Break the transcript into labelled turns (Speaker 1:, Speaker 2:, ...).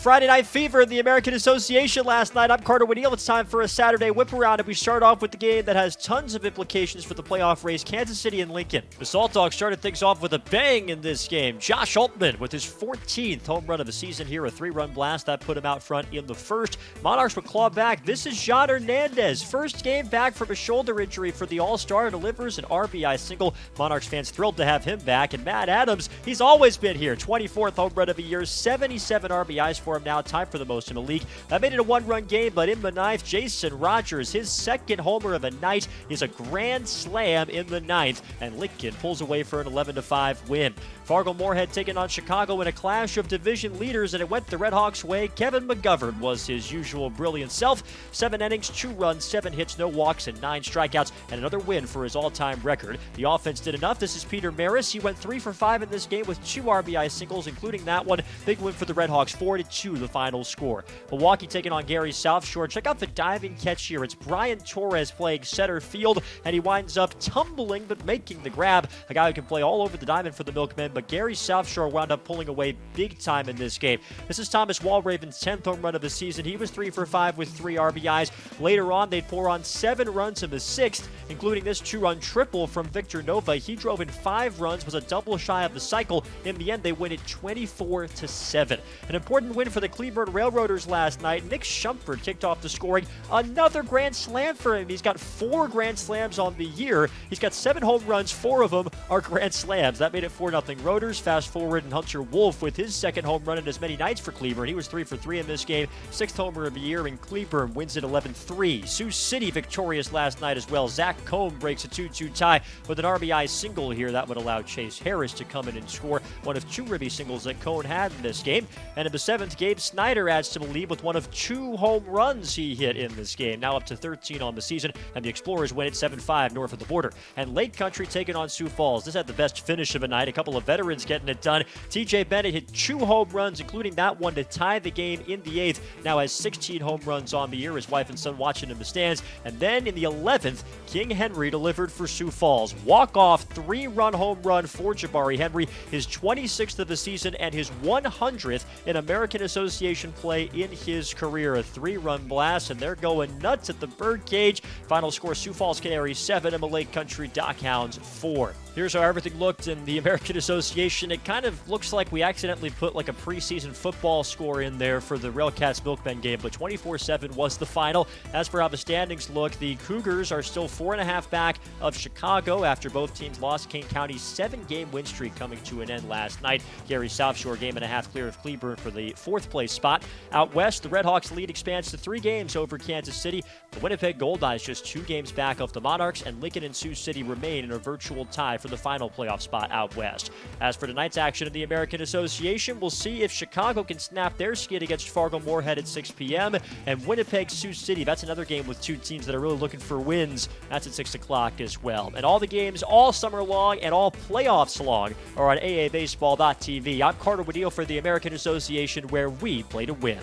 Speaker 1: Friday Night Fever in the American Association last night. I'm Carter Woodiel. It's time for a Saturday Whiparound, and we start off with the game that has tons of implications for the playoff race, Kansas City and Lincoln. The Salt Dogs started things off with a bang in this game. Josh Altman with his 14th home run of the season here, a 3-run blast that put him out front in the first. Monarchs would claw back. This is John Hernandez, first game back from a shoulder injury for the All-Star, delivers an RBI single. Monarchs fans thrilled to have him back, and Matt Adams, he's always been here. 24th home run of the year, 77 RBIs for him now, tied for the most in the league. That made it a one-run game, but in the ninth, Jason Rogers, his second homer of the night, is a grand slam in the ninth, and Lincoln pulls away for an 11-5 win. Fargo Moorhead taking on Chicago in a clash of division leaders, and it went the Redhawks' way. Kevin McGovern was his usual brilliant self. 7 innings, 2 runs, 7 hits, no walks, and 9 strikeouts, and another win for his all-time record. The offense did enough. This is Peter Maris. He went 3 for 5 in this game with 2 RBI singles, including that one. Big win for the Redhawks, 4-2 the final score. Milwaukee taking on Gary South Shore. Check out the diving catch here. It's Brian Torres playing center field, and he winds up tumbling but making the grab. A guy who can play all over the diamond for the Milkmen, but Gary South Shore wound up pulling away big time in this game. This is Thomas Walraven's 10th home run of the season. He was 3 for 5 with 3 RBIs. Later on, they'd pour on 7 runs in the 6th, including this 2-run triple from Victor Nova. He drove in 5 runs, was a double shy of the cycle. In the end, they win it 24-7. An important win for the Cleburne Railroaders last night. Nick Shumpert kicked off the scoring. Another grand slam for him. He's got 4 grand slams on the year. He's got 7 home runs. 4 of them are grand slams. That made it 4-0 Roaders. Fast forward, and Hunter Wolf with his second home run in as many nights for Cleburne. He was 3 for 3 in this game. 6th homer of the year, and Cleburne wins it 11-3. Sioux City victorious last night as well. Zach Combe breaks a 2-2 tie with an RBI single here. That would allow Chase Harris to come in and score, one of 2 ribby singles that Cone had in this game. And in the 7th, Gabe Snyder adds to the lead with one of 2 home runs he hit in this game. Now up to 13 on the season, and the Explorers win it 7-5 north of the border. And Lake Country taking on Sioux Falls. This had the best finish of the night. A couple of veterans getting it done. TJ Bennett hit 2 home runs, including that one to tie the game in the 8th. Now has 16 home runs on the year. His wife and son watching in the stands. And then in the 11th, King Henry delivered for Sioux Falls. Walk-off 3-run home run for Jabari Henry, his 26th of the season and his 100th in American Association play in his career. A 3-run blast, and they're going nuts at the birdcage. Final score, Sioux Falls Canaries 7 and the Lake Country Dockhounds 4. Here's how everything looked in the American Association. It kind of looks like we accidentally put like a preseason football score in there for the Railcats Milkmen game, but 24-7 was the final. As for how the standings look, the Cougars are still 4.5 back of Chicago after both teams lost. Kane County's 7-game win streak coming to an end last night. Gary South Shore game and a half clear of Cleburne for the 4th place spot. Out west, the Redhawks lead expands to 3 games over Kansas City. The Winnipeg Gold Eyes just 2 games back of the Monarchs, and Lincoln and Sioux City remain in a virtual tie for the final playoff spot out west. As for tonight's action in the American Association, we'll see if Chicago can snap their skid against Fargo Moorhead at 6 p.m. and Winnipeg Sioux City. That's another game with 2 teams that are really looking for wins. That's at 6 o'clock as well. And all the games all summer long and all playoffs long are on AABaseball.tv. I'm Carter Woodiel for the American Association, where we play to win.